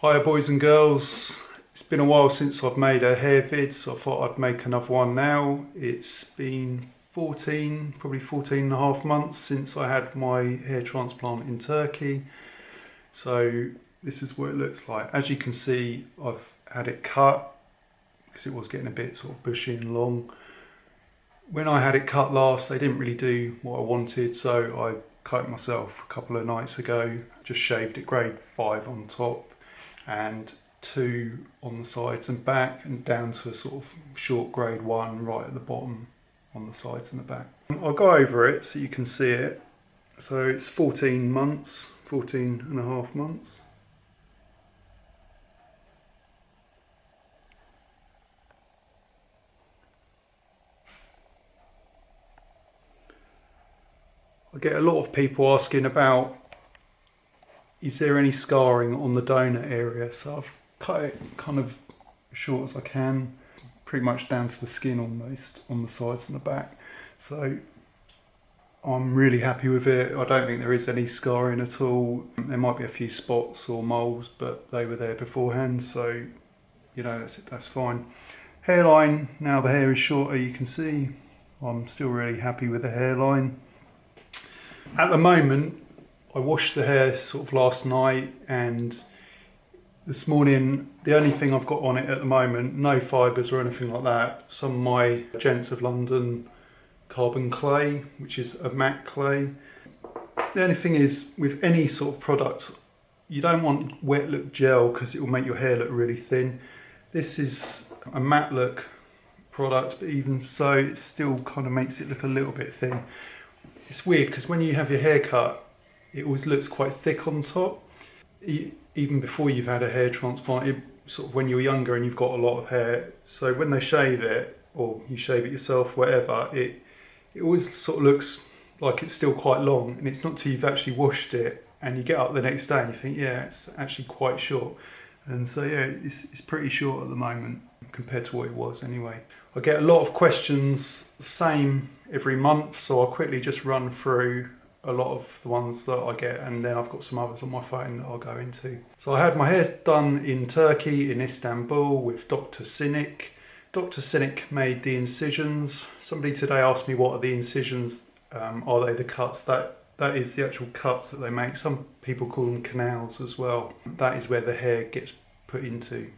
Hi boys and girls, it's been a while since I've made a hair vid, so I thought I'd make another one now. It's been probably 14 and a half months since I had my hair transplant in Turkey. So this is what it looks like. As you can see, I've had it cut because it was getting a bit sort of bushy and long. When I had it cut last, they didn't really do what I wanted, so I cut it myself a couple of nights ago. Just shaved it grade 5 on top and 2 on the sides and back, and down to a sort of short grade 1 right at the bottom on the sides and the back. I'll go over it so you can see it. So it's 14 months, 14 and a half months. I get a lot of people asking about, is there any scarring on the donut area? So I've cut it kind of as short as I can, pretty much down to the skin almost on the sides and the back. So I'm really happy with it. I don't think there is any scarring at all. There might be a few spots or moles, but they were there beforehand, so you know, that's fine. Hairline, now the hair is shorter, you can see. I'm still really happy with the hairline. At the moment, I washed the hair sort of last night, and this morning the only thing I've got on it at the moment, no fibres or anything like that, some of my Gents of London carbon clay, which is a matte clay. The only thing is, with any sort of product, you don't want wet look gel because it will make your hair look really thin. This is a matte look product, but even so it still kind of makes it look a little bit thin. It's weird because when you have your hair cut, it always looks quite thick on top. Even before you've had a hair transplant, sort of when you're younger and you've got a lot of hair, so when they shave it, or you shave it yourself, whatever, it always sort of looks like it's still quite long, and it's not till you've actually washed it and you get up the next day and you think, yeah, it's actually quite short. And so yeah, it's pretty short at the moment compared to what it was anyway. I get a lot of questions, the same every month, so I'll quickly just run through a lot of the ones that I get, and then I've got some others on my phone that I'll go into. So I had my hair done in Turkey, in Istanbul, with Dr Cinik. Dr Cinik made the incisions. Somebody today asked me, what are the incisions? Are they the cuts? That is the actual cuts that they make. Some people call them canals as well. That is where the hair gets put into.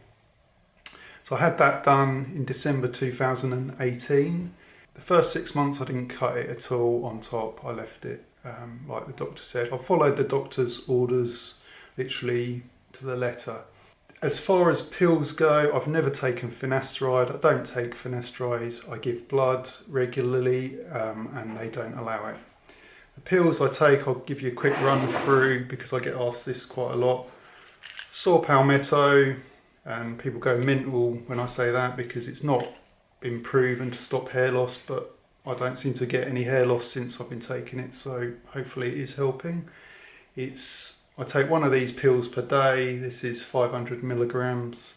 So I had that done in December 2018. The first 6 months I didn't cut it at all on top. I left it like the doctor said. I followed the doctor's orders literally to the letter. As far as pills go, I've never taken finasteride. I don't take finasteride. I give blood regularly and they don't allow it. The pills I take, I'll give you a quick run through because I get asked this quite a lot. Saw palmetto, and people go mental when I say that because it's not been proven to stop hair loss, but I don't seem to get any hair loss since I've been taking it, so hopefully it is helping. I take one of these pills per day. This is 500 milligrams.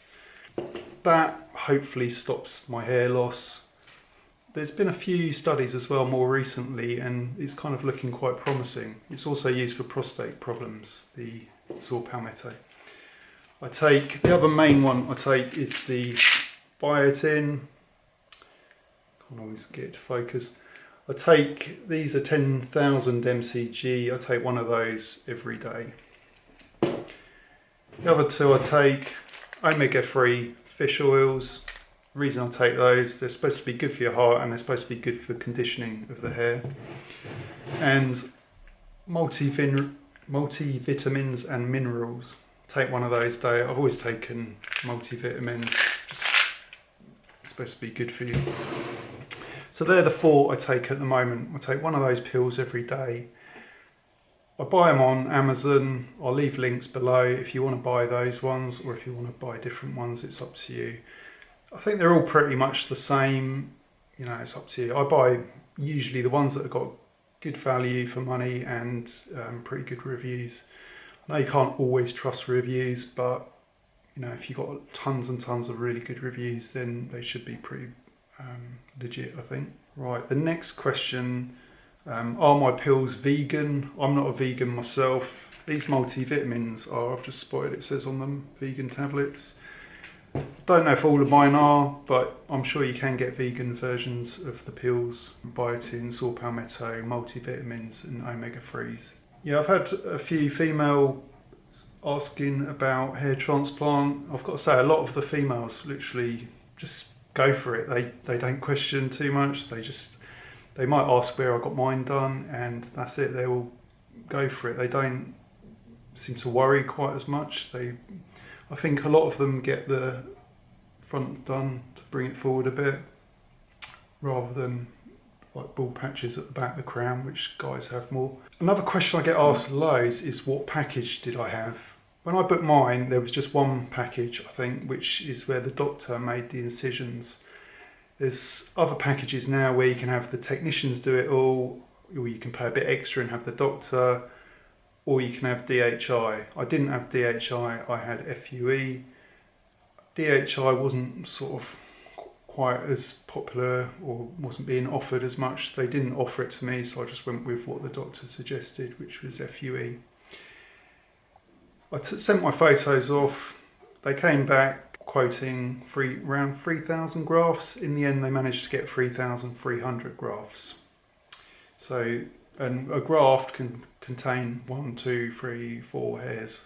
That hopefully stops my hair loss. There's been a few studies as well more recently, and it's kind of looking quite promising. It's also used for prostate problems, the saw palmetto. I take, the other main one I take is the biotin. Can't always get it to focus. I take, these are 10,000 mcg. I take one of those every day. The other two I take omega-3 fish oils. The reason I take those, they're supposed to be good for your heart and they're supposed to be good for conditioning of the hair. And multivitamins and minerals. Take one of those daily. I've always taken multivitamins, just it's supposed to be good for you. So they're the 4 I take at the moment. I take one of those pills every day. I buy them on Amazon. I'll leave links below if you want to buy those ones, or if you want to buy different ones, it's up to you. I think they're all pretty much the same, you know, it's up to you. I buy usually the ones that have got good value for money and pretty good reviews. I know you can't always trust reviews, but you know, if you've got tons and tons of really good reviews, then they should be pretty legit, I think. Right, the next question, are my pills vegan? I'm not a vegan myself. These multivitamins are, I've just spotted it says on them, vegan tablets. Don't know if all of mine are, but I'm sure you can get vegan versions of the pills. Biotin, saw palmetto, multivitamins and omega-3s. Yeah, I've had a few female asking about hair transplant. I've got to say, a lot of the females literally just go for it. They don't question too much. They might ask where I got mine done, and that's it. They will go for it. They don't seem to worry quite as much. I think a lot of them get the front done to bring it forward a bit, rather than like bald patches at the back of the crown, which guys have more. Another question I get asked loads is, what package did I have? When I booked mine, there was just one package, I think, which is where the doctor made the incisions. There's other packages now where you can have the technicians do it all, or you can pay a bit extra and have the doctor, or you can have DHI. I didn't have DHI, I had FUE. DHI wasn't sort of quite as popular, or wasn't being offered as much. They didn't offer it to me, so I just went with what the doctor suggested, which was FUE. I sent my photos off. They came back quoting around 3,000 grafts. In the end, they managed to get 3,300 grafts. So, and a graft can contain 1, 2, 3, 4 hairs.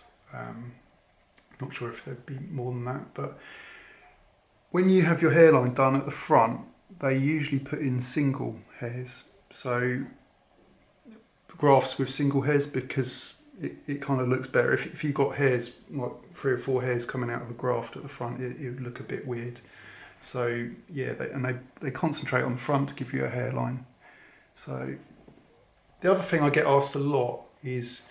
Not sure if there'd be more than that, but when you have your hairline done at the front, they usually put in single hairs. So grafts with single hairs, because it kind of looks better. If you've got hairs, like 3 or 4 hairs coming out of a graft at the front, it would look a bit weird. So yeah, they concentrate on the front to give you a hairline. So the other thing I get asked a lot is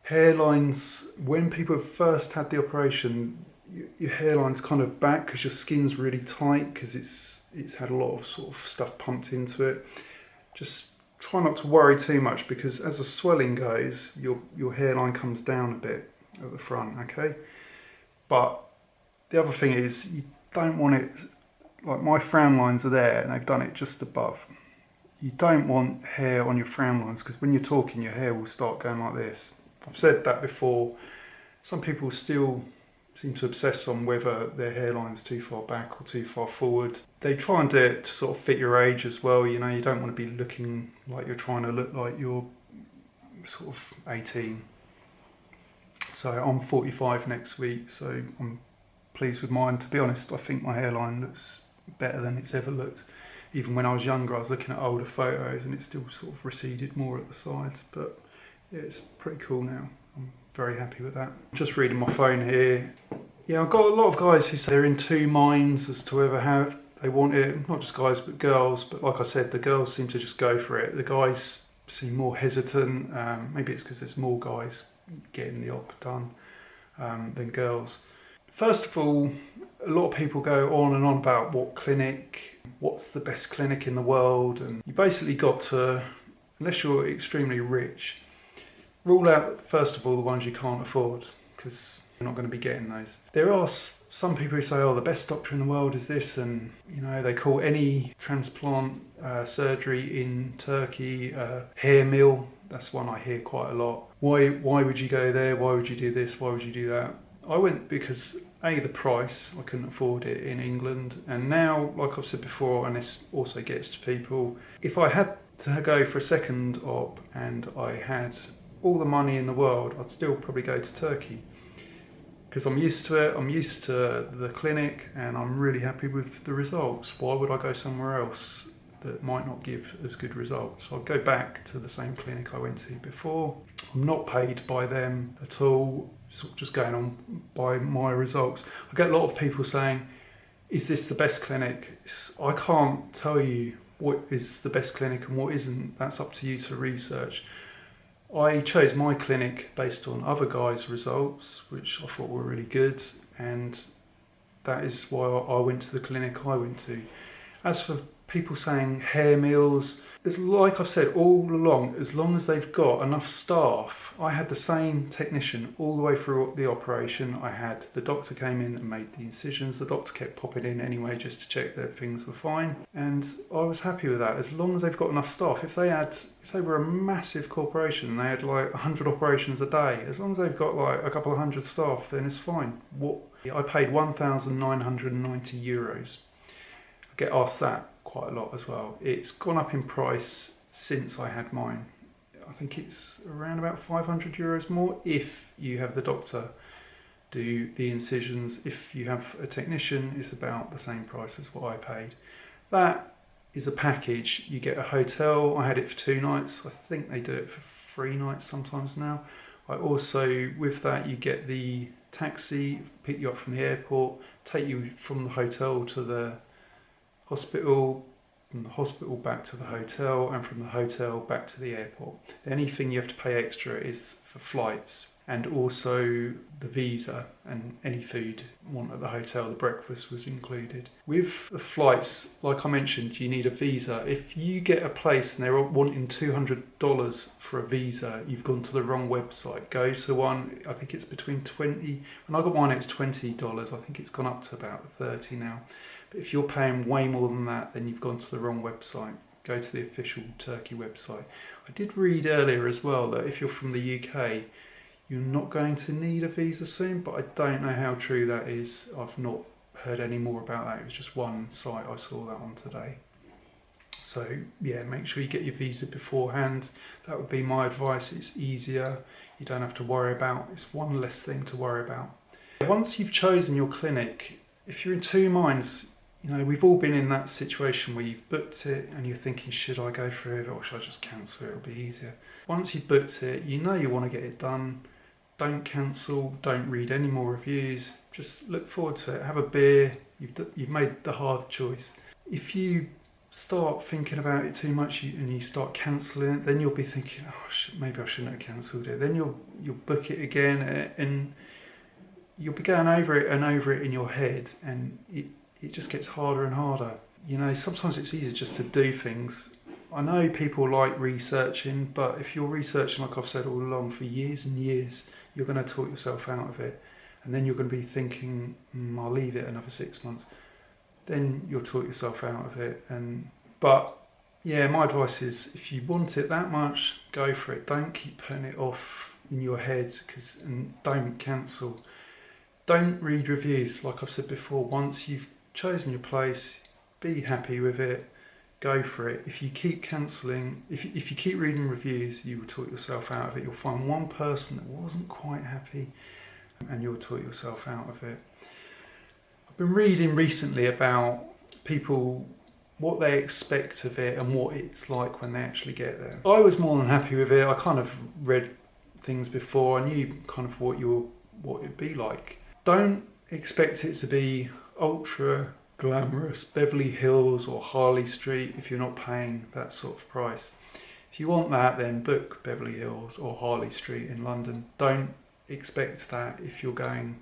hairlines. When people have first had the operation, your hairline's kind of back because your skin's really tight, because it's had a lot of sort of stuff pumped into it. Just try not to worry too much, because as the swelling goes, your hairline comes down a bit at the front, okay? But the other thing is, you don't want it, like my frown lines are there and they've done it just above. You don't want hair on your frown lines, because when you're talking, your hair will start going like this. I've said that before. Some people still seem to obsess on whether their hairline's too far back or too far forward. They try and do it to sort of fit your age as well. You know, you don't want to be looking like you're trying to look like you're sort of 18. So I'm 45 next week, so I'm pleased with mine. To be honest, I think my hairline looks better than it's ever looked. Even when I was younger, I was looking at older photos and it still sort of receded more at the sides, but yeah, it's pretty cool now. I'm very happy with that. Just reading my phone here. Yeah, I've got a lot of guys who say they're in two minds as to whether they want it. Not just guys, but girls. But like I said, the girls seem to just go for it. The guys seem more hesitant. Maybe it's because there's more guys getting the op done than girls. First of all, a lot of people go on and on about what's the best clinic in the world. And you basically got to, unless you're extremely rich, rule out, first of all, the ones you can't afford, because you're not going to be getting those. There are some people who say, oh, the best doctor in the world is this, and you know, they call any transplant surgery in Turkey hair mill. That's one I hear quite a lot. Why would you go there? Why would you do this? Why would you do that? I went because A, the price, I couldn't afford it in England, and now, like I've said before, and this also gets to people, if I had to go for a second op and I had all the money in the world, I'd still probably go to Turkey, because I'm used to it, I'm used to the clinic, and I'm really happy with the results. Why would I go somewhere else that might not give as good results? I'll go back to the same clinic I went to before. I'm not paid by them at all, sort of just going on by my results. I get a lot of people saying, is this the best clinic? I can't tell you what is the best clinic and what isn't. That's up to you to research. I chose my clinic based on other guys' results, which I thought were really good, and that is why I went to the clinic I went to. As for people saying hair mills, like I've said all along, as long as they've got enough staff. I had the same technician all the way through the operation. The doctor came in and made the incisions. The doctor kept popping in anyway just to check that things were fine, and I was happy with that. As long as they've got enough staff. If they were a massive corporation and they had like 100 operations a day, as long as they've got like a couple of hundred staff, then it's fine. I paid €1,990. I get asked that quite a lot as well. It's gone up in price since I had mine. I think it's around about €500 more if you have the doctor do the incisions. If you have a technician, it's about the same price as what I paid. That is a package. You get a hotel. I had it for 2 nights. I think they do it for 3 nights sometimes now. I also, with that, you get the taxi, pick you up from the airport, take you from the hotel to the hospital, from the hospital back to the hotel, and from the hotel back to the airport. The only thing you have to pay extra is for flights, and also the visa and any food you want at the hotel. The breakfast was included. With the flights, like I mentioned, you need a visa. If you get a place and they're wanting $200 for a visa, you've gone to the wrong website. Go to one, I think it's between 20, when I got mine it was $20, I think it's gone up to about 30 now. But if you're paying way more than that, then you've gone to the wrong website. Go to the official Turkey website. I did read earlier as well that if you're from the UK, you're not going to need a visa soon, but I don't know how true that is. I've not heard any more about that. It was just one site I saw that on today. So yeah, make sure you get your visa beforehand. That would be my advice. It's easier. You don't have to worry about. It's one less thing to worry about. Once you've chosen your clinic, if you're in two minds, you know, we've all been in that situation where you've booked it and you're thinking, should I go for it or should I just cancel it? It'll be easier. Once you've booked it, you know you want to get it done. Don't cancel, don't read any more reviews, just look forward to it, have a beer, you've made the hard choice. If you start thinking about it too much and you start cancelling it, then you'll be thinking, oh, maybe I shouldn't have cancelled it. Then you'll book it again and you'll be going over it and over it in your head, and it just gets harder and harder. You know, sometimes it's easier just to do things. I know people like researching, but if you're researching, like I've said all along, for years and years, you're going to talk yourself out of it. And then you're going to be thinking, I'll leave it another 6 months. Then you'll talk yourself out of it. But yeah, my advice is, if you want it that much, go for it. Don't keep putting it off in your head, and don't cancel. Don't read reviews. Like I've said before, once you've chosen your place, be happy with it. Go for it. If you keep cancelling, if you keep reading reviews, you will talk yourself out of it. You'll find one person that wasn't quite happy and you'll talk yourself out of it. I've been reading recently about people, what they expect of it and what it's like when they actually get there. I was more than happy with it. I kind of read things before. I knew kind of what it'd be like. Don't expect it to be ultra glamorous Beverly Hills or Harley Street if you're not paying that sort of price. If you want that, then book Beverly Hills or Harley Street in London. Don't expect that if you're going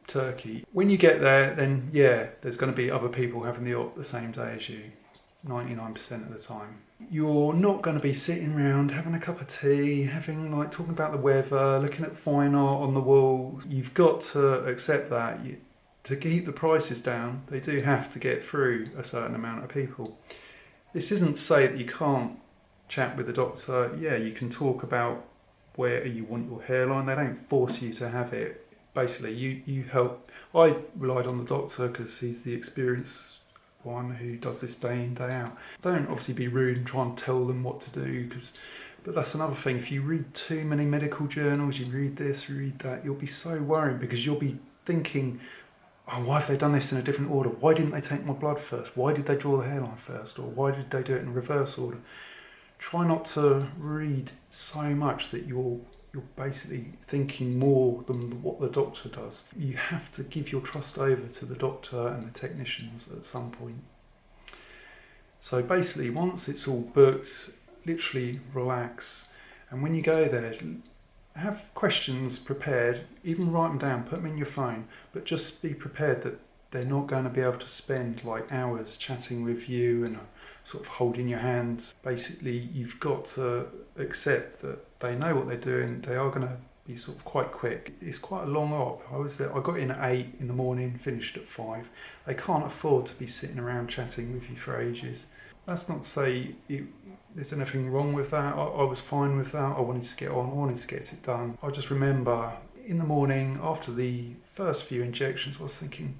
Turkey. When you get there, then yeah, there's going to be other people having the op the same day as you, 99% of the time. You're not going to be sitting around having a cup of tea, talking about the weather, looking at fine art on the wall. You've got to accept that. To keep the prices down, they do have to get through a certain amount of people. This isn't to say that you can't chat with the doctor. Yeah, you can talk about where you want your hairline. They don't force you to have it. Basically, you help. I relied on the doctor because he's the experienced one who does this day in, day out. Don't obviously be rude and try and tell them what to do, but that's another thing. If you read too many medical journals, you read this, you read that, you'll be so worried because you'll be thinking, oh, why have they done this in a different order? Why didn't they take my blood first? Why did they draw the hairline first? Or why did they do it in reverse order? Try not to read so much that you're basically thinking more than what the doctor does. You have to give your trust over to the doctor and the technicians at some point. So basically, once it's all booked, literally relax. And when you go there, have questions prepared, even write them down, put them in your phone, but just be prepared that they're not going to be able to spend like hours chatting with you and sort of holding your hand. Basically, you've got to accept that they know what they're doing. They are going to be sort of quite quick. It's quite a long op. I got in at 8 in the morning, finished at 5. They can't afford to be sitting around chatting with you for ages. That's not to say there's anything wrong with that. I was fine with that. I wanted to get on, I wanted to get it done. I just remember in the morning, after the first few injections, I was thinking,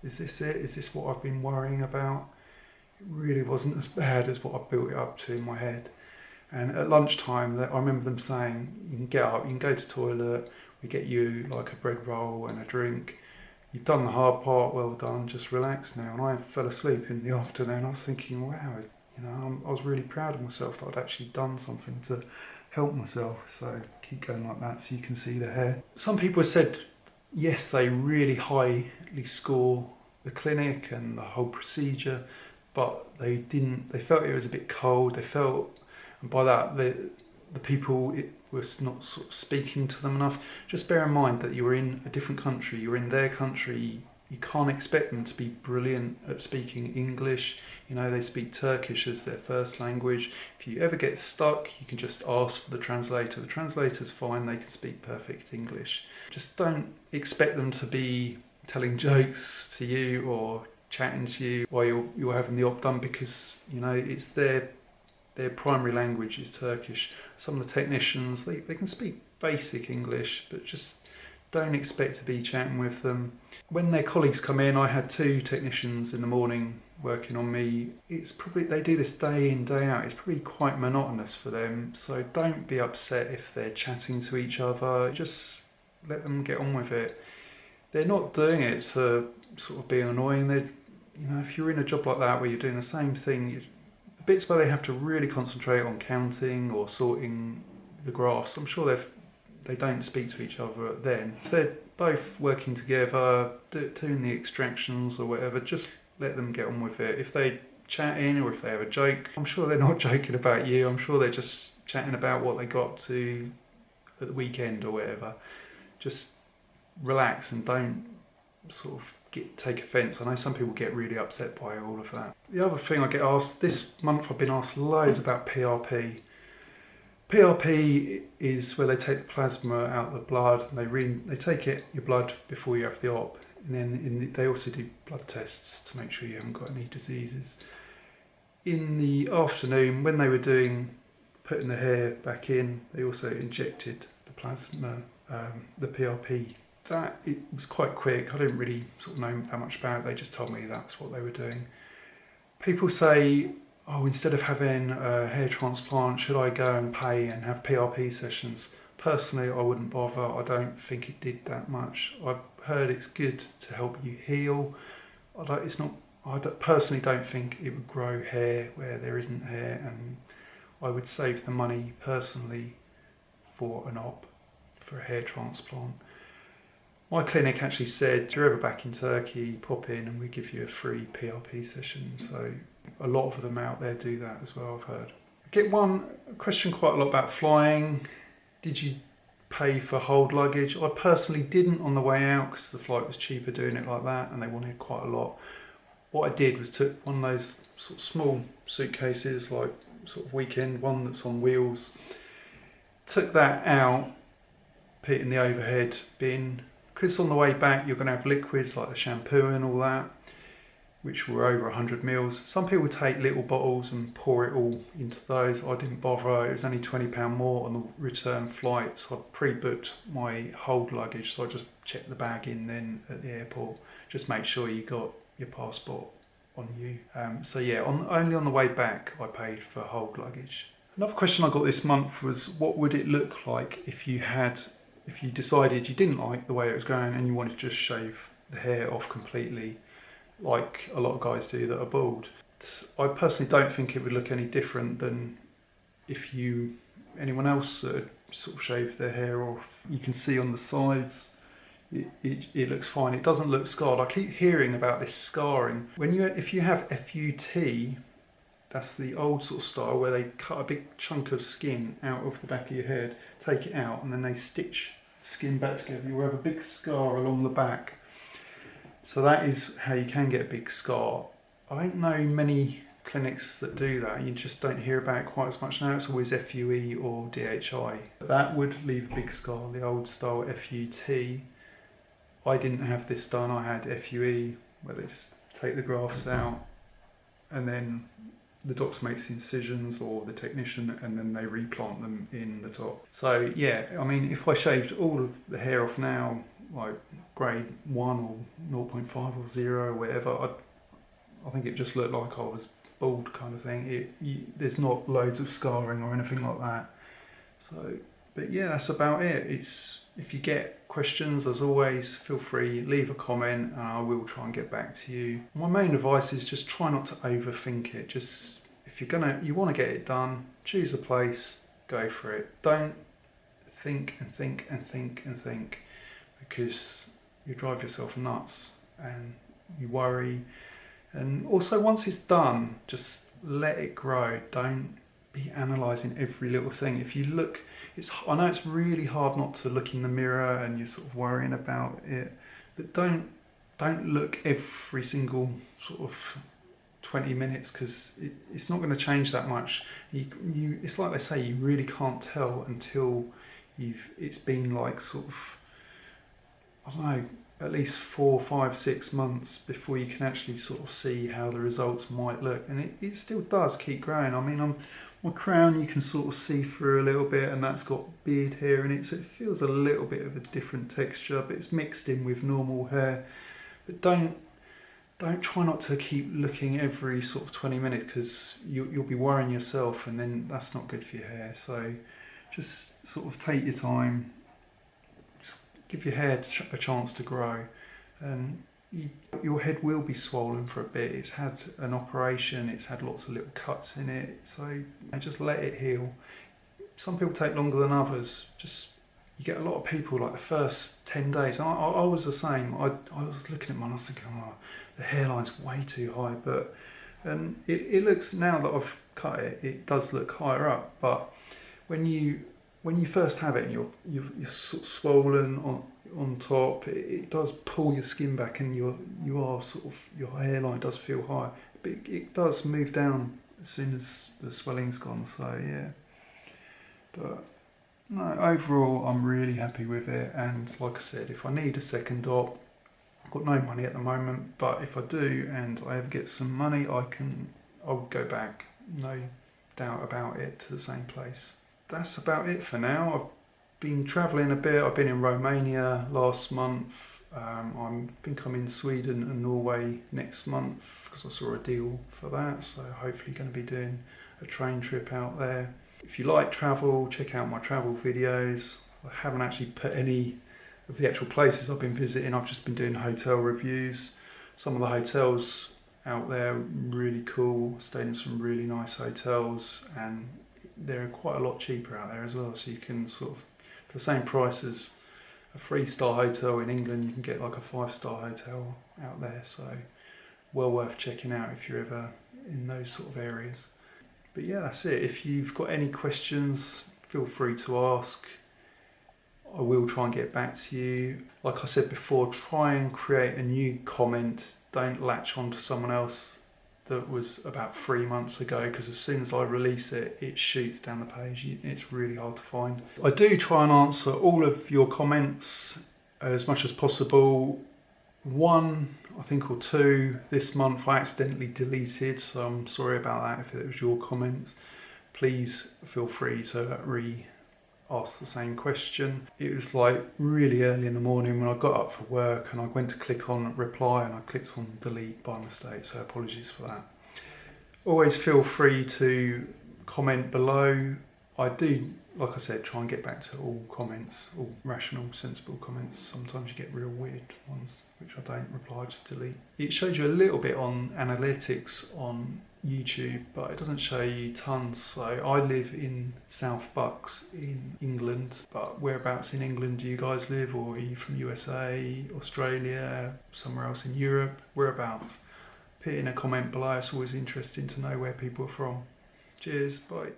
is this it? Is this what I've been worrying about? It really wasn't as bad as what I built it up to in my head. And at lunchtime, I remember them saying, you can get up, you can go to the toilet, we get you like a bread roll and a drink. You've done the hard part, well done, just relax now. And I fell asleep in the afternoon. I was thinking, wow, I was really proud of myself that I'd actually done something to help myself. So keep going like that so you can see the hair. Some people have said, yes, they really highly score the clinic and the whole procedure, but they felt it was a bit cold. They felt, and by that, the people was not sort of speaking to them enough. Just bear in mind that you're in a different country, you're in their country, you can't expect them to be brilliant at speaking English. They speak Turkish as their first language. If you ever get stuck, you can just ask for the translator. The translator's fine, they can speak perfect English. Just don't expect them to be telling jokes to you or chatting to you while you're having the op done, because it's their primary language is Turkish. Some of the technicians, they can speak basic English, but just don't expect to be chatting with them. When their colleagues come in, I had 2 technicians in the morning working on me. They do this day in, day out. It's probably quite monotonous for them. So don't be upset if they're chatting to each other. Just let them get on with it. They're not doing it to sort of be annoying. If you're in a job like that where you're doing the same thing, the bits where they have to really concentrate on counting or sorting the graphs, I'm sure they don't speak to each other then. If they're both working together, doing the extractions or whatever, just let them get on with it. If they're chatting or if they have a joke, I'm sure they're not joking about you. I'm sure they're just chatting about what they got to at the weekend or whatever. Just relax and don't sort of take offence. I know some people get really upset by all of that. The other thing I get asked, this month I've been asked loads about PRP. PRP is where they take the plasma out of the blood, and they take your blood before you have the op, and then they also do blood tests to make sure you haven't got any diseases. In the afternoon, when they were putting the hair back in, they also injected the plasma, the PRP. It was quite quick. I didn't really sort of know that much about it. They just told me that's what they were doing. People say, oh, instead of having a hair transplant, should I go and pay and have PRP sessions? Personally, I wouldn't bother. I don't think it did that much. I've heard it's good to help you heal. I personally don't think it would grow hair where there isn't hair, and I would save the money personally for an op, for a hair transplant. My clinic actually said, if you're ever back in Turkey, pop in and we give you a free PRP session. So a lot of them out there do that as well, I've heard. I get one question quite a lot about flying. Did you pay for hold luggage? I personally didn't on the way out because the flight was cheaper doing it like that and they wanted quite a lot. What I did was took one of those sort of small suitcases, like sort of weekend one that's on wheels, took that out, put it in the overhead bin. Because on the way back you're going to have liquids like the shampoo and all that, which were over 100 mils. Some people take little bottles and pour it all into those. I didn't bother. It was only £20 more on the return flight, so I pre-booked my hold luggage, so I just checked the bag in then at the airport. Just make sure you got your passport on you. So yeah, only on the way back I paid for hold luggage. Another question I got this month was, what would it look like if you decided you didn't like the way it was going and you wanted to just shave the hair off completely, like a lot of guys do that are bald? I personally don't think it would look any different than if anyone else sort of shaved their hair off. You can see on the sides, it looks fine. It doesn't look scarred. I keep hearing about this scarring. If you have FUT, that's the old sort of style where they cut a big chunk of skin out of the back of your head, take it out, and then they stitch skin back together. You'll have a big scar along the back. So that is how you can get a big scar. I don't know many clinics that do that. You just don't hear about it quite as much now. It's always FUE or DHI. That would leave a big scar, the old style FUT. I didn't have this done, I had FUE, where they just take the grafts out and then the doctor makes the incisions, or the technician, and then they replant them in the top. So yeah, I mean, if I shaved all of the hair off now, like grade 1 or 0.5 or 0 or whatever, I think it just looked like I was bald kind of thing. There's not loads of scarring or anything like that. So, but yeah, that's about it. If you get questions, as always, feel free, leave a comment and I will try and get back to you. My main advice is just try not to overthink it. Just, if you want to get it done, choose a place, go for it. Don't think and think and think and think, because you drive yourself nuts and you worry. And also, once it's done, just let it grow. Don't be analysing every little thing. If you look, I know it's really hard not to look in the mirror and you're sort of worrying about it, but don't look every single sort of 20 minutes, because it's not going to change that much. It's like they say, you really can't tell until it's been like sort of, I don't know, at least 4, 5, 6 months before you can actually sort of see how the results might look. And it still does keep growing. I mean, my crown you can sort of see through a little bit, and that's got beard hair in it, so it feels a little bit of a different texture, but it's mixed in with normal hair. But don't try not to keep looking every sort of 20 minutes, because you'll be worrying yourself, and then that's not good for your hair. So just sort of take your time, just give your hair a chance to grow, and your head will be swollen for a bit. It's had an operation, it's had lots of little cuts in it, so just let it heal. Some people take longer than others. You get a lot of people like the first 10 days. I was the same. I was looking at mine, I was thinking, oh, the hairline's way too high, but it looks, now that I've cut it, it does look higher up. But when you first have it and you're sort of swollen on top, it does pull your skin back, and your hairline does feel high, but it does move down as soon as the swelling's gone. So yeah, but no, overall I'm really happy with it. And like I said, if I need a second op, I've got no money at the moment, but if I do and I ever get some money, I'll go back, no doubt about it, to the same place. That's about it for now. I've been travelling a bit. I've been in Romania last month. I think I'm in Sweden and Norway next month, because I saw a deal for that. So hopefully going to be doing a train trip out there. If you like travel, check out my travel videos. I haven't actually put any of the actual places I've been visiting. I've just been doing hotel reviews. Some of the hotels out there really cool. I stayed in some really nice hotels, and they're quite a lot cheaper out there as well. So you can sort of, for the same price as a 3-star hotel in England, you can get like a 5-star hotel out there. So well worth checking out if you're ever in those sort of areas. But yeah, that's it. If you've got any questions, feel free to ask. I will try and get back to you. Like I said before, try and create a new comment. Don't latch on to someone else that was about 3 months ago, because as soon as I release it, it shoots down the page. It's really hard to find. I do try and answer all of your comments as much as possible. 1, I think, or 2 this month I accidentally deleted, so I'm sorry about that if it was your comments. Please feel free to ask the same question. It was like really early in the morning when I got up for work, and I went to click on reply and I clicked on delete by mistake, so apologies for that. Always feel free to comment below. I do, like I said, try and get back to all comments, all rational, sensible comments. Sometimes you get real weird ones which I don't reply, I just delete. It shows you a little bit on analytics on YouTube, but it doesn't show you tons. So I live in South Bucks in England, but whereabouts in England do you guys live? Or are you from USA, Australia, somewhere else in Europe? Whereabouts? Put in a comment below. It's always interesting to know where people are from. Cheers, bye.